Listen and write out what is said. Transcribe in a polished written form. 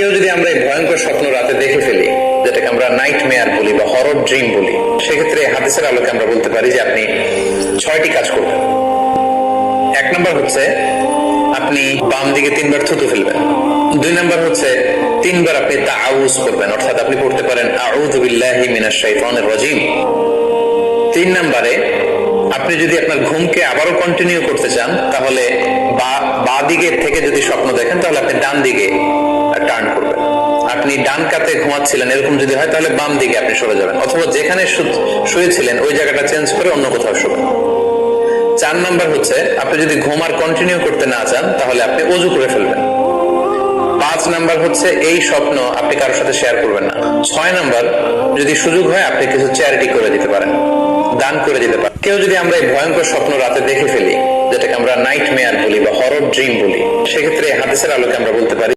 কেউ যদি আমরা এই ভয়ঙ্কর স্বপ্ন রাতে দেখে ফেলি, যেটাকে আমরা নাইট মেয়ার বলি বা হরর ড্রিম বলি, সেক্ষেত্রে হাদিসের আলোকে আমরা বলতে পারি যে আপনি 6টি কাজ করবেন। 1 নম্বর হচ্ছে আপনি বাম দিকে 3বার থুতু ফেলবেন। 2 নম্বর হচ্ছে 3বার আপনি তাআউজ করবেন, অর্থাৎ আপনি পড়তে পারেন আউযু বিল্লাহি মিনাশ শাইতানির রাজিম। 3 নম্বরে আপনি যদি আপনার ঘুমকে আবারও কন্টিনিউ করতে চান, তাহলে বা দিকে থেকে যদি স্বপ্ন দেখেন, তাহলে আপনি ডান দিকে টার্ন করবেন। আপনি ডান কাতে ঘুমাচ্ছিলেন, এরকম যদি হয় তাহলে বাম দিকে আপনি সরে যাবেন, অথবা যেখানে শুয়েছিলেন ওই জায়গাটা চেঞ্জ করে অন্য কোথাও শোবেন। 4 নম্বর হচ্ছে আপনি যদি ঘুম আর কন্টিনিউ করতে না চান, তাহলে আপনি ওযু করে ফেলবেন। 5 নম্বর হচ্ছে এই স্বপ্ন আপনি কারোর সাথে শেয়ার করবেন না। 6 নম্বর, যদি সুযোগ হয় আপনি কিছু চ্যারিটি করে দিতে পারেন, দান করে দিতে পারেন। কেউ যদি আমরা এই ভয়ঙ্কর স্বপ্ন রাতে দেখে ফেলি, যেটাকে আমরা নাইট মেয়ার বলি বা হরর ড্রিম বলি, সেক্ষেত্রে হাদিসের আলোকে আমরা বলতে পারি